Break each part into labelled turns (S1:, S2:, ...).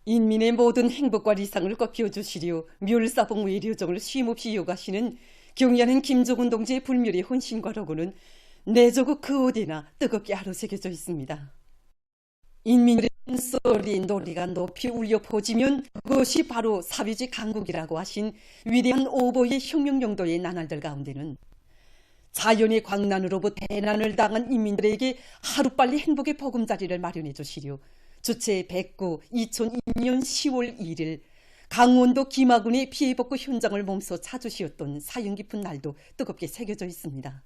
S1: 인민의 모든 행복과 리상을 꺾여 주시려 멸사봉 외료정을 쉼없이 요구하시는 경의하는 김정은 동지의 불멸의 헌신과 로고는 내조국 그 어디나 뜨겁게 하루새겨져 있습니다. 인민의 소리 노래가 높이 울려 퍼지면 그것이 바로 사회주의 강국이라고 하신 위대한 오보의 혁명용도의 나날들 가운데는 자연의 광난으로부터 대난을 당한 인민들에게 하루빨리 행복의 보금자리를 마련해 주시려 주체 109 2002년 10월 1일 강원도 김하군의 피해복구 현장을 몸소 찾으시었던 사연 깊은 날도 뜨겁게 새겨져 있습니다.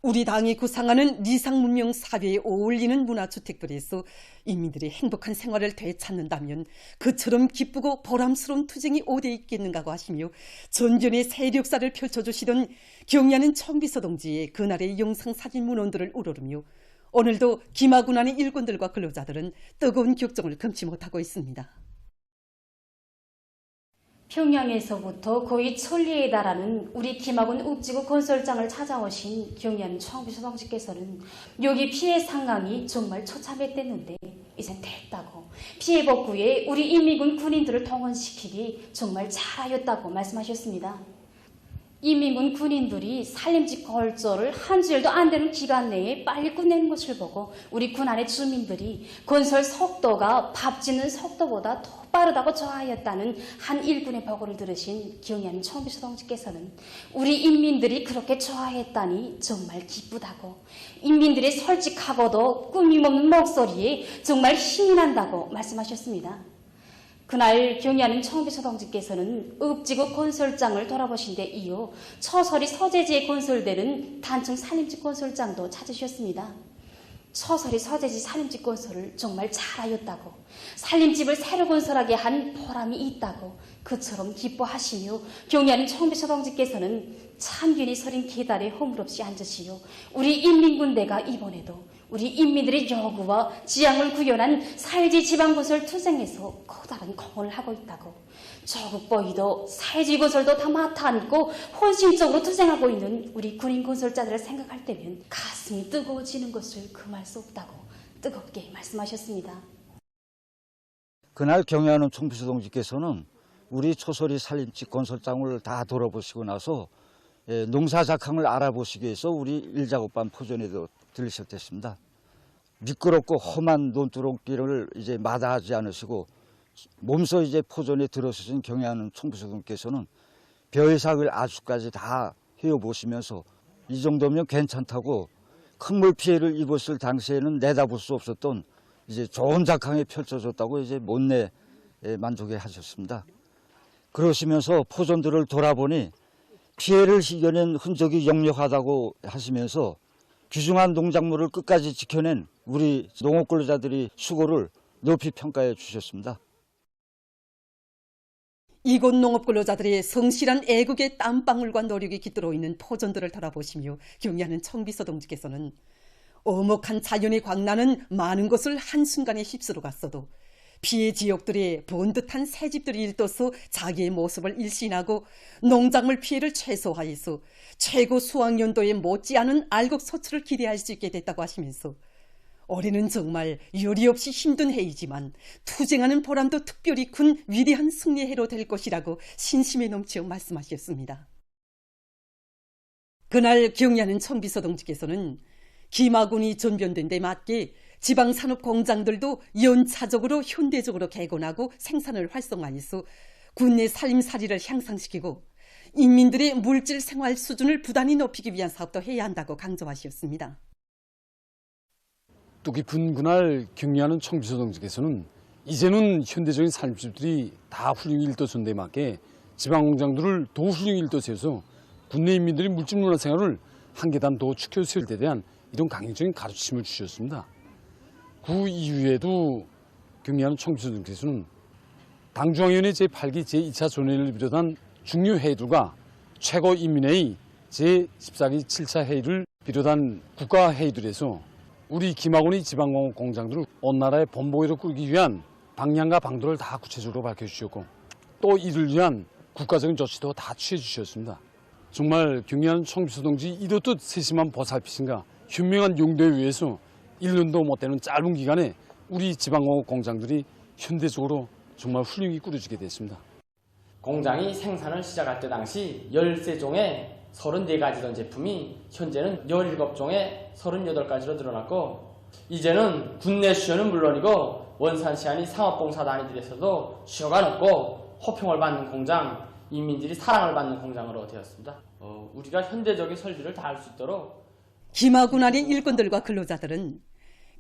S1: 우리 당이 구상하는 리상문명 사회에 어울리는 문화주택들에서 인민들이 행복한 생활을 되찾는다면 그처럼 기쁘고 보람스러운 투쟁이 어디에 있겠는가고 하시며 전변의 세력사를 펼쳐주시던 경의하는 청비서 동지의 그날의 영상사진 문헌들을 우러르며 오늘도 김하군 안의 일꾼들과 근로자들은 뜨거운 격정을 금치 못하고 있습니다.
S2: 평양에서부터 거의 천리에 달하는 우리 김하군 읍지구 건설장을 찾아오신 경의하는 청비서 동지께서는 여기 피해 상황이 정말 처참했댔는데 이젠 됐다고, 피해 복구에 우리 인민군 군인들을 동원시키기 정말 잘하였다고 말씀하셨습니다. 인민군 군인들이 살림집 걸조를 한 주일도 안 되는 기간 내에 빨리 끝내는 것을 보고 우리 군 안의 주민들이 건설 속도가 밥 짓는 속도보다 더 빠르다고 좋아하였다는 한 일꾼의 보고를 들으신 경의하는 청비서 동지께서는 우리 인민들이 그렇게 좋아했다니 정말 기쁘다고, 인민들의 솔직하고도 꾸밈없는 목소리에 정말 힘이 난다고 말씀하셨습니다. 그날 경의하는 청비서 동지께서는 읍지구 건설장을 돌아보신 데 이어 처소리 서재지에 건설되는 단층 살림집 건설장도 찾으셨습니다. 처소리 서재지 살림집 건설을 정말 잘하였다고, 살림집을 새로 건설하게 한 보람이 있다고 그처럼 기뻐하시며 경의하는 청비서 동지께서는 참견이 서린 계단에 허물없이 앉으시며 우리 인민군대가 이번에도 우리 인민들의 요구와 지향을 구현한 사회주의 지방건설 투쟁에서 커다란 공헌을 하고 있다고, 조국 보이도 사회주의 건설도 다 맡아안고 헌신적으로 투쟁하고 있는 우리 군인 건설자들을 생각할 때면 가슴이 뜨거워지는 것을 금할 수 없다고 뜨겁게 말씀하셨습니다.
S3: 그날 경의하는 청비서 동지께서는 우리 초소리 살림집 건설장을 다 돌아보시고 나서 농사작황을 알아보시기 위해서 우리 일작업반 포전에도 들으셨댔습니다. 미끄럽고 험한 논두렁길을 이제 마다하지 않으시고 몸소 이제 포전에 들어서신 경의하는 청비서 동지께서는 벼의삭을 아주까지 다 헤어보시면서 이 정도면 괜찮다고 큰 물 피해를 입었을 당시에는 내다볼 수 없었던 이제 좋은 작황이 펼쳐졌다고 이제 못내 만족해 하셨습니다. 그러시면서 포전들을 돌아보니 피해를 이겨낸 흔적이 역력하다고 하시면서 귀중한 농작물을 끝까지 지켜낸 우리 농업 근로자들의 수고를 높이 평가해 주셨습니다.
S1: 이곳 농업 근로자들의 성실한 애국의 땀방울과 노력이 깃들어 있는 포전들을 돌아보시며 경의하는 청비서 동지께서는 오목한 자연의 광란은 많은 것을 한순간에 휩쓸어 갔어도 피해 지역들의 번듯한 새집들이 일떠서 자기의 모습을 일신하고 농작물 피해를 최소화해서 최고 수확연도에 못지않은 알곡 소출을 기대할 수 있게 됐다고 하시면서 올해는 정말 요리없이 힘든 해이지만 투쟁하는 보람도 특별히 큰 위대한 승리의 해로 될 것이라고 신심에 넘치어 말씀하셨습니다. 그날 경의하는 청비서 동지께서는 김하군이 전변된 데 맞게 지방산업 공장들도 연차적으로 현대적으로 개건하고 생산을 활성화해서 군내 살림살이를 향상시키고 인민들의 물질 생활 수준을 부단히 높이기 위한 사업도 해야 한다고 강조하셨습니다.
S4: 또 깊은 그날 경의하는 청비서 동지께서는 이제는 현대적인 살림집들이 다 훌륭히 일도선 데 맞게 지방공장들을 더 훌륭히 일도세워서 군내 인민들이 물질 문화 생활을 한 계단 더 축혀 세울 때 대한 이런 강력적인 가르침을 주셨습니다. 그 이후에도 경의하는 청비서 동지께서는 당중앙위원회 제8기 제2차 전회를 비롯한 중요 회의들과 최고인민회의 제14기 7차 회의를 비롯한 국가회의들에서 우리 김하군의 지방공업 공장들을 온 나라의 본보기로 끌기 위한 방향과 방도를 다 구체적으로 밝혀주셨고 또 이를 위한 국가적인 조치도 다 취해주셨습니다. 정말 경의하는 청비서 동지 이렇듯 세심한 보살피심과 현명한 용도에 의해서 1년도 못 되는 짧은 기간에 우리 지방공업 공장들이 현대적으로 정말 훌륭히 꾸려지게 됐습니다.
S5: 공장이 생산을 시작할 때 당시 13종에 34가지던 제품이 현재는 17종에 38가지로 늘어났고, 이제는 국내 수요는 물론이고 원산 시안이 상업봉사 단위들에서도 수요가 높고 호평을 받는 공장, 인민들이 사랑을 받는 공장으로 되었습니다. 우리가 현대적인 설비를 다 할 수 있도록
S1: 김하군 안의 일꾼들과 근로자들은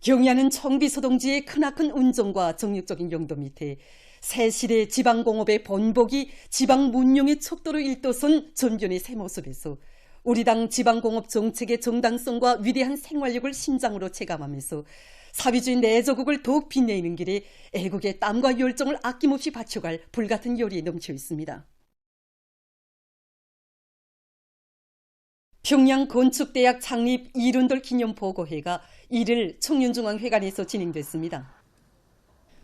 S1: 경야는 청비소동지의 크나큰 운정과 정력적인 용도 밑에 새시대 지방공업의 번복이 지방 문용의 척도로 일도선 전변의 새 모습에서 우리 당 지방공업 정책의 정당성과 위대한 생활력을 심장으로 체감하면서 사회주의 내조국을 더욱 빛내는 길에 애국의 땀과 열정을 아낌없이 바쳐갈 불같은 열이 넘쳐 있습니다. 평양건축대학 창립 이룬돌 기념보고회가 1일 청년중앙회관에서 진행됐습니다.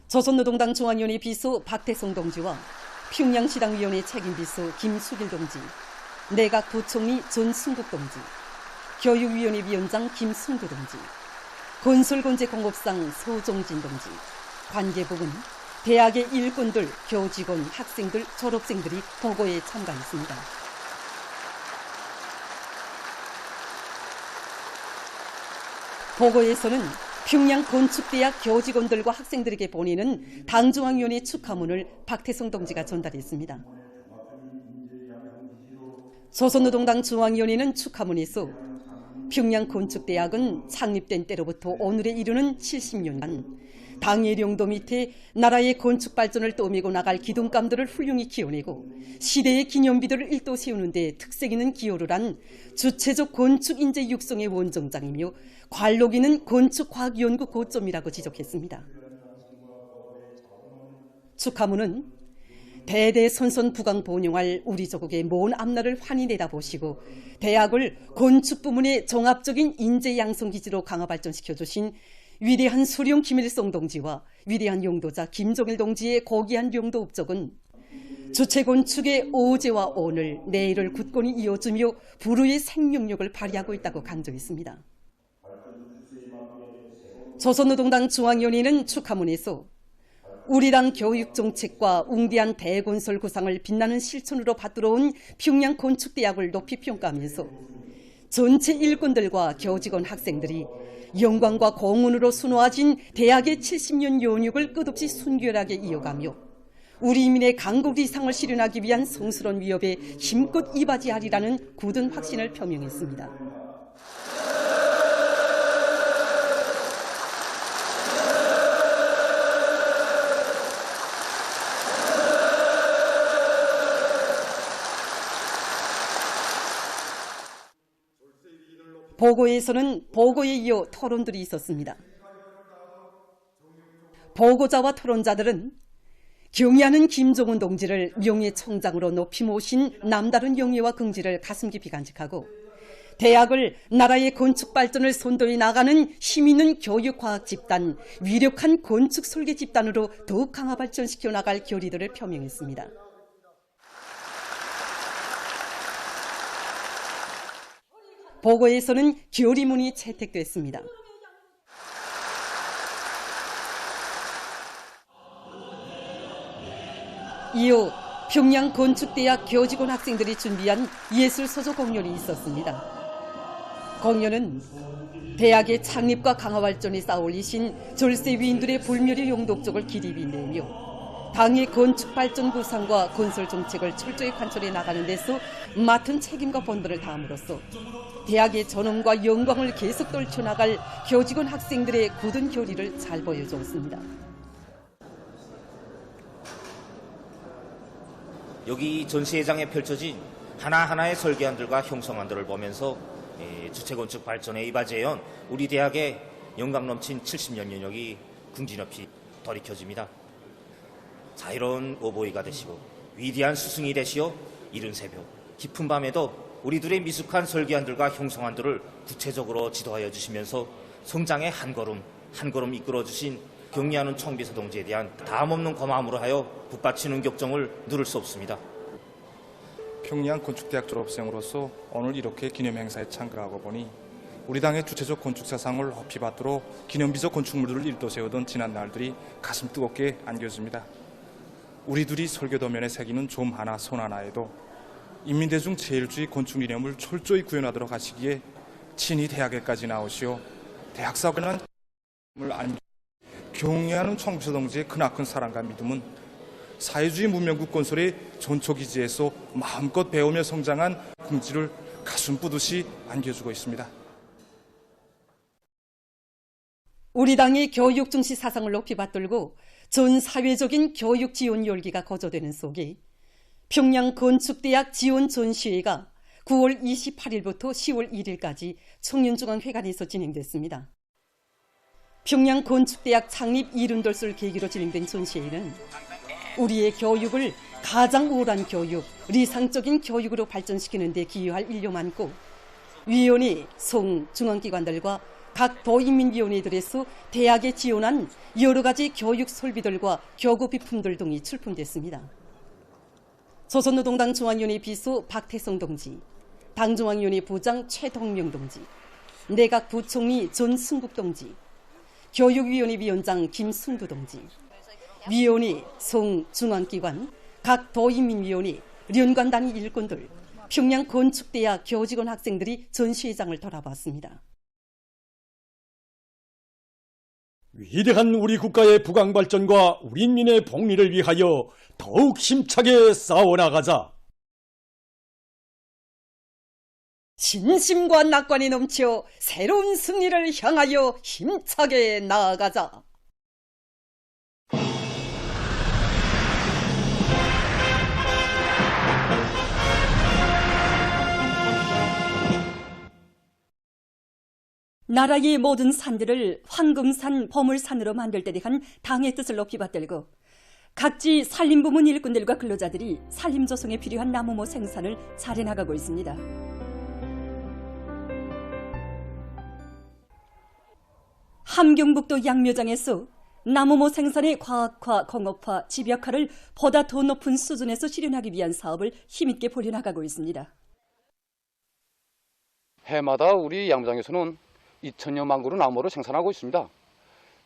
S1: 조선노동당 중앙위원회 비서 박태송 동지와 평양시당위원회 책임비서 김수길 동지, 내각부총리 전승국 동지, 교육위원회 위원장 김승두 동지, 건설건재공업상 서종진 동지, 관계부은 대학의 일꾼들, 교직원, 학생들, 졸업생들이 보고에 참가했습니다. 보고에서는 평양건축대학 교직원들과 학생들에게 보내는 당중앙위원회 축하문을 박태성 동지가 전달했습니다. 조선노동당 중앙위원회는 축하문에서 평양건축대학은 창립된 때로부터 오늘에 이르는 70년간 당의 용도 밑에 나라의 건축 발전을 떠밀고 나갈 기둥감들을 훌륭히 키워내고 시대의 기념비들을 일도 세우는 데 특색 있는 기여를 한 주체적 건축 인재 육성의 원정장이며 관록 있는 건축과학연구 고점이라고 지적했습니다. 축하문은 대대손손 부강 본용할 우리 조국의 먼 앞날을 환히 내다보시고 대학을 건축 부문의 종합적인 인재 양성 기지로 강화 발전시켜 주신 위대한 수령 김일성 동지와 위대한 용도자 김종일 동지의 고귀한 용도 업적은 주체 건축의 어제와 오늘, 내일을 굳건히 이어주며 불후의 생명력을 발휘하고 있다고 강조했습니다. 조선노동당 중앙위원회는 축하문에서 우리 당 교육정책과 웅대한 대건설 구상을 빛나는 실천으로 받들어온 평양건축대학을 높이 평가하면서 전체 일꾼들과 교직원 학생들이 영광과 공헌으로 수놓아진 대학의 70년 연육을 끝없이 순결하게 이어가며 우리 인민의 강국 이상을 실현하기 위한 성스러운 위협에 힘껏 이바지하리라는 굳은 확신을 표명했습니다. 보고에서는 보고에 이어 토론들이 있었습니다. 보고자와 토론자들은 경의하는 김종훈 동지를 명예총장으로 높이 모신 남다른 영예와 긍지를 가슴 깊이 간직하고 대학을 나라의 건축 발전을 선도해 나가는 힘있는 교육과학 집단, 위력한 건축 설계 집단으로 더욱 강화 발전시켜 나갈 결의들을 표명했습니다. 보고에서는 결의문이 채택됐습니다. 이후 평양건축대학 교직원 학생들이 준비한 예술서조 공연이 있었습니다. 공연은 대학의 창립과 강화 발전에 쌓아올리신 절세 위인들의 불멸의 용독적을 기리비내며 당의 건축 발전 구상과 건설 정책을 철저히 관철해 나가는 데서 맡은 책임과 본분을 다함으로써 대학의 전엄과 영광을 계속 떨쳐나갈 교직원 학생들의 굳은 결의를 잘 보여주었습니다.
S6: 여기 전시회장에 펼쳐진 하나하나의 설계안들과 형성안들을 보면서 주체건축 발전에 이바지해온 우리 대학의 영광 넘친 70년 연역이 궁지높이 돌이켜집니다. 자유로운 오보이가 되시고 위대한 스승이 되시어 이른 새벽 깊은 밤에도 우리들의 미숙한 설계안들과 형성안들을 구체적으로 지도하여 주시면서 성장의 한 걸음 한 걸음 이끌어 주신 경리하는 청비서 동지에 대한 다함없는 고마움으로 하여 북받치는 격정을 누를 수 없습니다.
S7: 평양건축대학 졸업생으로서 오늘 이렇게 기념행사에 참가하고 보니 우리 당의 주체적 건축 사상을 높이 받도록 기념비적 건축물들을 일도 세우던 지난 날들이 가슴 뜨겁게 안겨집니다. 우리 둘이 설계도면에 새기는 좀 하나 손 하나에도 인민대중 제일주의 건축 이념을 철저히 구현하도록 하시기에 친히 대학에까지 나오시오 대학사관은 경애하는 청비서 동지의 크나큰 사랑과 믿음은 사회주의 문명국 건설의 전초기지에서 마음껏 배우며 성장한 긍지를 가슴 뿌듯이 안겨주고 있습니다.
S1: 우리 당이 교육 중시 사상을 높이 받들고 전 사회적인 교육 지원 열기가 거저되는 속에 평양 건축대학 지원 전시회가 9월 28일부터 10월 1일까지 청년중앙회관에서 진행됐습니다. 평양 건축대학 창립 70돌을 계기로 진행된 전시회는 우리의 교육을 가장 우월한 교육, 리상적인 교육으로 발전시키는 데 기여할 인력 많고 위원회, 송, 중앙기관들과 각 도인민위원회들에서 대학에 지원한 여러 가지 교육 설비들과 교구 비품들 등이 출품됐습니다. 조선노동당 중앙위원회 비서 박태성 동지, 당중앙위원회 부장 최동명 동지, 내각 부총리 전승국 동지, 교육위원회 위원장 김순두 동지, 위원회, 송, 중앙기관, 각 도인민위원회, 연관단위 일꾼들, 평양 건축대학 교직원 학생들이 전시회장을 돌아봤습니다.
S8: 위대한 우리 국가의 부강 발전과 우리 인민의 복리를 위하여 더욱 힘차게 싸워나가자.
S1: 진심과 낙관이 넘쳐 새로운 승리를 향하여 힘차게 나아가자. 나라의 모든 산들을 황금산, 보물산으로 만들 때 대한 당의 뜻을 높이 받들고 각지 산림부문 일꾼들과 근로자들이 산림 조성에 필요한 나무모 생산을 잘해나가고 있습니다. 함경북도 양묘장에서 나무모 생산의 과학화, 공업화, 집약화를 보다 더 높은 수준에서 실현하기 위한 사업을 힘있게 벌여나가고 있습니다.
S4: 해마다 우리 양묘장에서는 2,000여만 그루 나무를 생산하고 있습니다.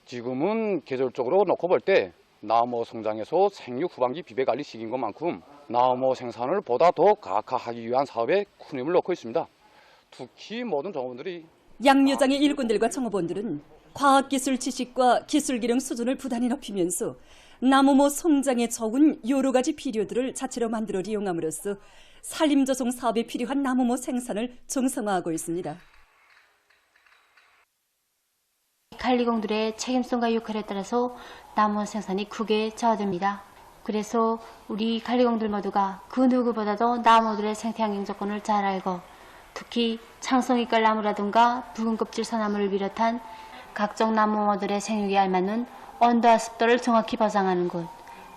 S4: 지금은 계절적으로 놓고 볼 때 나무 성장에서 생육 후반기 비배관리 시기인 것만큼 나무 생산을 보다 더 가학화하기 위한 사업에 큰 힘을 넣고 있습니다. 특히 모든 종업원들이
S1: 양묘장의 일꾼들과 종업원들은 과학기술 지식과 기술기능 수준을 부단히 높이면서 나무모 성장에 적은 여러 가지 비료들을 자체로 만들어 이용함으로써 산림조성 사업에 필요한 나무모 생산을 정상화하고 있습니다.
S9: 관리공들의 책임성과 역할에 따라서 나무 생산이 크게 저하됩니다. 그래서 우리 관리공들 모두가 그 누구보다도 나무들의 생태환경 조건을 잘 알고 특히 창성이깔 나무라든가 붉은 껍질 소나무를 비롯한 각종 나무모들의 생육에 알맞는 온도와 습도를 정확히 보장하는 것,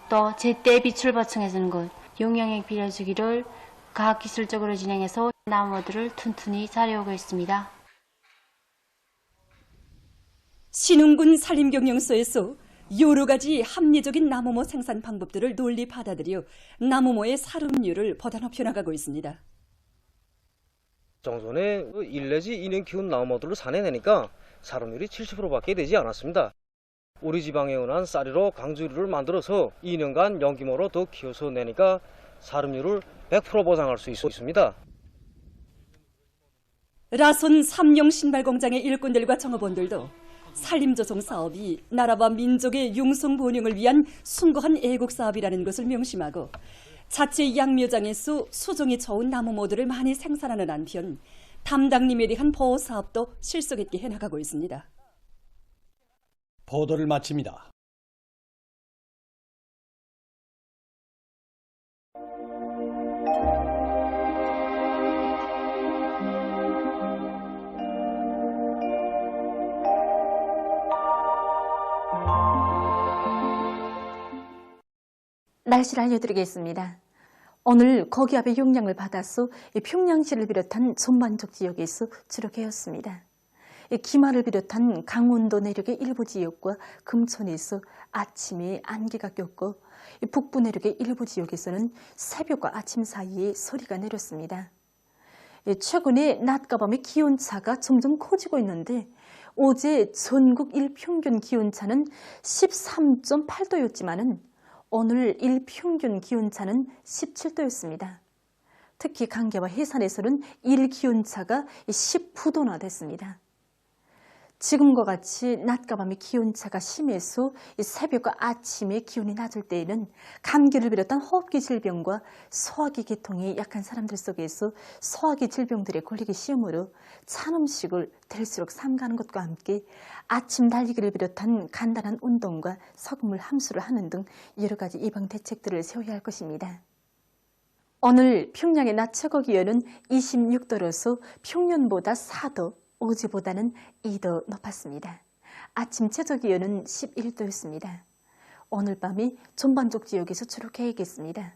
S9: 또 제때 빛을 보충해주는 것, 용량의 빌려주기를 과학기술적으로 진행해서 나무모들을 튼튼히 잘해오고 있습니다.
S1: 신흥군 산림경영서에서 여러 가지 합리적인 나무모 생산 방법들을 논리 받아들여 나무모의 사료율을 보다 높여나가고 있습니다.
S10: 정선에 1 내지 2년 키운 나무모들을 사내내니까 사료율이 70%밖에 되지 않았습니다. 우리 지방에 온한 쌀이로 강주리를 만들어서 2년간 연기모로 더 키워서 내니까 사료율을 100% 보장할 수 있습니다.
S1: 라손 삼룡 신발공장의 일꾼들과 종업원들도 산림조성 사업이 나라와 민족의 융성번영을 위한 숭고한 애국사업이라는 것을 명심하고 자체 양묘장에서 수종이 좋은 나무모들을 많이 생산하는 한편 담당림에 대한 보호사업도 실속 있게 해나가고 있습니다.
S8: 보도를 마칩니다.
S11: 날씨를 알려드리겠습니다. 오늘 고기압의 영향을 받아서 평양시를 비롯한 전반적 지역에서 추락하였습니다. 기마를 비롯한 강원도 내륙의 일부 지역과 금천에서 아침에 안개가 꼈고 북부 내륙의 일부 지역에서는 새벽과 아침 사이에 소리가 내렸습니다. 최근에 낮과 밤의 기온차가 점점 커지고 있는데 어제 전국 일평균 기온차는 13.8도였지만은 오늘 일평균 기온차는 17도였습니다. 특히 강계와 해산에서는 일기온차가 19도나 됐습니다. 지금과 같이 낮과 밤의 기온차가 심해서 새벽과 아침에 기온이 낮을 때에는 감기를 비롯한 호흡기 질병과 소화기 계통이 약한 사람들 속에서 소화기 질병들에 걸리기 쉬우므로 찬 음식을 될수록 삼가는 것과 함께 아침 달리기를 비롯한 간단한 운동과 소금물 함수를 하는 등 여러 가지 예방 대책들을 세워야 할 것입니다. 오늘 평양의 낮 최고 기온은 26도로서 평년보다 4도, 어제보다는 2도 높았습니다. 아침 최저 기온은 11도였습니다. 오늘 밤이 전반적 지역에서 추록해야겠습니다.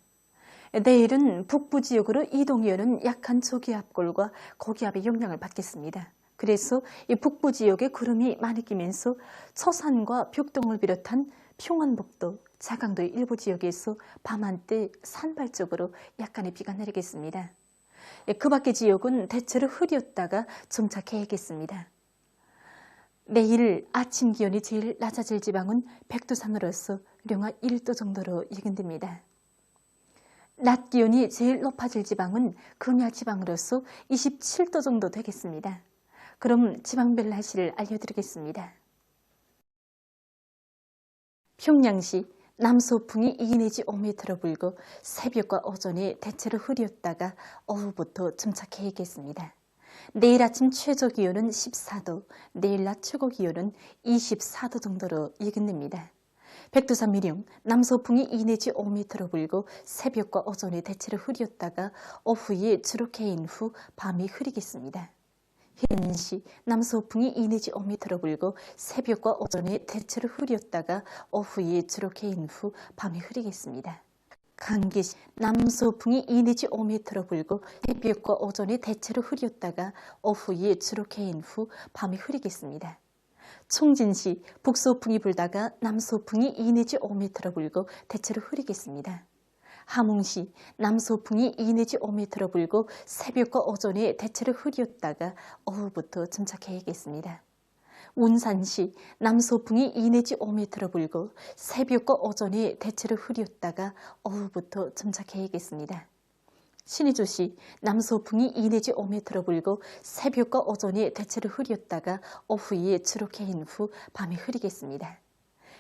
S11: 내일은 북부 지역으로 이동이오는 약한 저기압골과 고기압의 영향을 받겠습니다. 그래서 이 북부 지역에 구름이 많이 끼면서 서산과 벽동을 비롯한 평안북도, 자강도의 일부 지역에서 밤한때 산발 쪽으로 약간의 비가 내리겠습니다. 그 밖의 지역은 대체로 흐렸다가 정착해야겠습니다. 내일 아침 기온이 제일 낮아질 지방은 백두산으로서 영하 1도 정도로 예견됩니다. 낮 기온이 제일 높아질 지방은 금야 지방으로서 27도 정도 되겠습니다. 그럼 지방별 날씨를 알려드리겠습니다. 평양시 남서풍이 2 내지 5m로 불고 새벽과 오전에 대체로 흐렸다가 오후부터 정착해야겠습니다. 내일 아침 최저 기온은 14도, 내일 낮 최고 기온은 24도 정도로 예견됩니다. 백두산 미령 남서풍이 2 내지 5m로 불고 새벽과 오전에 대체로 흐렸다가 오후에 주로 개인 후 밤이 흐리겠습니다. 해안시 남서풍이 2 내지 5m로 불고 새벽과 오전에 대체로 흐렸다가 오후에 주로 개인 후 밤이 흐리겠습니다. 강계시 남서풍이 2 내지 5m로 불고 새벽과 오전에 대체로 흐렸다가 오후에 주로 개인 후 밤이 흐리겠습니다. 총진시 북서풍이 불다가 남서풍이 2 내지 5m로 불고 대체로 흐리겠습니다. 함흥시 남서풍이 2 내지 5m로 불고 새벽과 오전에 대체로 흐렸다가 오후부터 정착해야겠습니다. 운산시 남서풍이 2 내지 5m로 불고 새벽과 오전에 대체로 흐렸다가 오후부터 정착해야겠습니다. 신의주시 남서풍이 2 내지 5m로 불고 새벽과 오전에 대체로 흐렸다가 오후에 주로 개인 후 밤에 흐리겠습니다.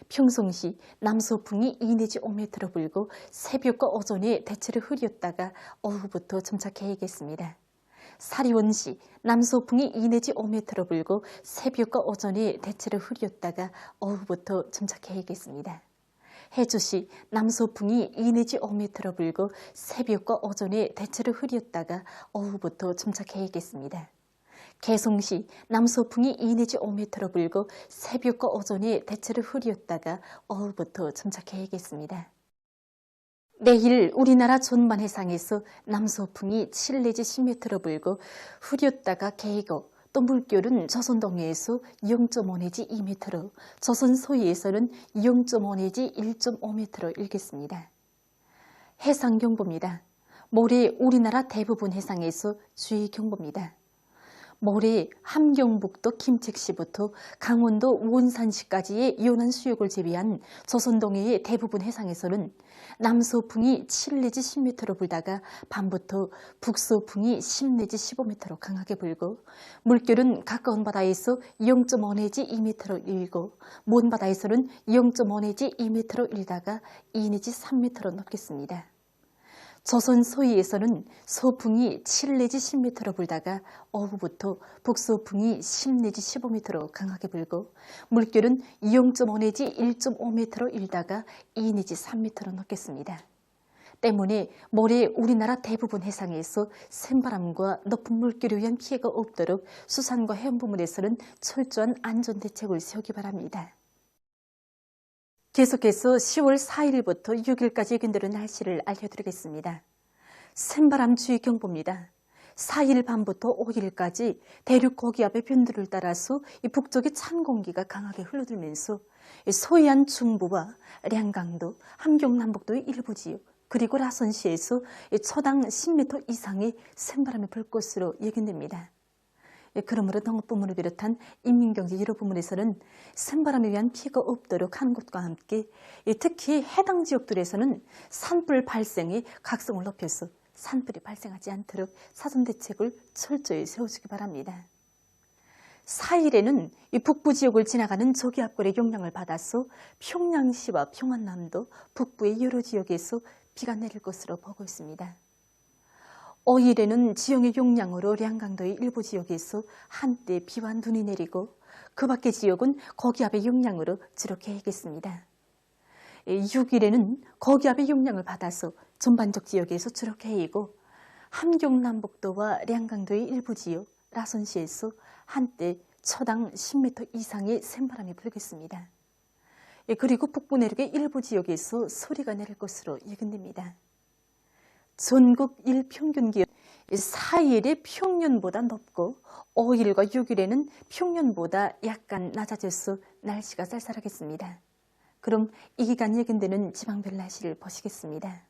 S11: 평송시 남서풍이 2 내지 5m로 불고 새벽과 오전에 대체로 흐렸다가 오후부터 정착해야겠습니다. 사리원시 남서풍이 2 내지 5m로 불고 새벽과 오전에 대체로 흐렸다가 오후부터 정착해야겠습니다. 해주시 남서풍이 2 내지 5m로 불고 새벽과 오전에 대체로 흐렸다가 오후부터 정착해야겠습니다. 개성시 남서풍이 2 내지 5m로 불고 새벽과 오전에 대체로 흐렸다가 오후부터 정착해야겠습니다. 내일 우리나라 전반 해상에서 남서풍이 7 내지 10m로 불고 흐렸다가 개고 또 물결은 조선 동해에서 0.5 내지 2m로, 조선 서해에서는 0.5 내지 1.5m로 일겠습니다. 해상경보입니다. 모레 우리나라 대부분 해상에서 주의경보입니다. 모레 함경북도 김책시부터 강원도 원산시까지의 연안 수역을 제외한 조선 동해의 대부분 해상에서는 남서풍이 7 내지 10m로 불다가 밤부터 북서풍이 10 내지 15m로 강하게 불고 물결은 가까운 바다에서 0.5 내지 2m로 일고 먼 바다에서는 0.5 내지 2m로 일다가 2 내지 3m로 높겠습니다. 조선 서해에서는 서풍이 7 내지 10m로 불다가 오후부터 북서풍이 10 내지 15m로 강하게 불고 물결은 0.5 내지 1.5m로 일다가 2 내지 3m로 높겠습니다. 때문에 모레 우리나라 대부분 해상에서 센바람과 높은 물결에 의한 피해가 없도록 수산과 해운부문에서는 철저한 안전대책을 세우기 바랍니다. 계속해서 10월 4일부터 6일까지 예견되는 날씨를 알려드리겠습니다. 센바람 주의 경보입니다. 4일 밤부터 5일까지 대륙 고기압의 변두를 따라서 이 북쪽의 찬 공기가 강하게 흘러들면서 서해안 중부와 량강도, 함경남북도의 일부 지역, 그리고 라선시에서 초당 10m 이상의 샘바람이 불 것으로 예견됩니다. 그러므로 농업부문을 비롯한 인민경제 여러 부문에서는 샘바람에 의한 피해가 없도록 하는 것과 함께 특히 해당 지역들에서는 산불 발생의 각성을 높여서 산불이 발생하지 않도록 사전 대책을 철저히 세워주기 바랍니다. 4일에는 북부 지역을 지나가는 저기압골의 영향을 받아서 평양시와 평안남도 북부의 여러 지역에서 비가 내릴 것으로 보고 있습니다. 5일에는 지형의 영향으로 량강도의 일부 지역에서 한때 비와 눈이 내리고 그 밖의 지역은 고기압의 영향으로 주로 개겠습니다. 6일에는 고기압의 영향을 받아서 전반적 지역에서 주로 개이고 함경남북도와 량강도의 일부 지역, 라선시에서 한때 초당 10m 이상의 샘바람이 불겠습니다. 그리고 북부 내륙의 일부 지역에서 소리가 내릴 것으로 예견됩니다. 전국 일평균 기온 4일에 평년보다 높고 5일과 6일에는 평년보다 약간 낮아져서 날씨가 쌀쌀하겠습니다. 그럼 이 기간 예견되는 지방별 날씨를 보시겠습니다.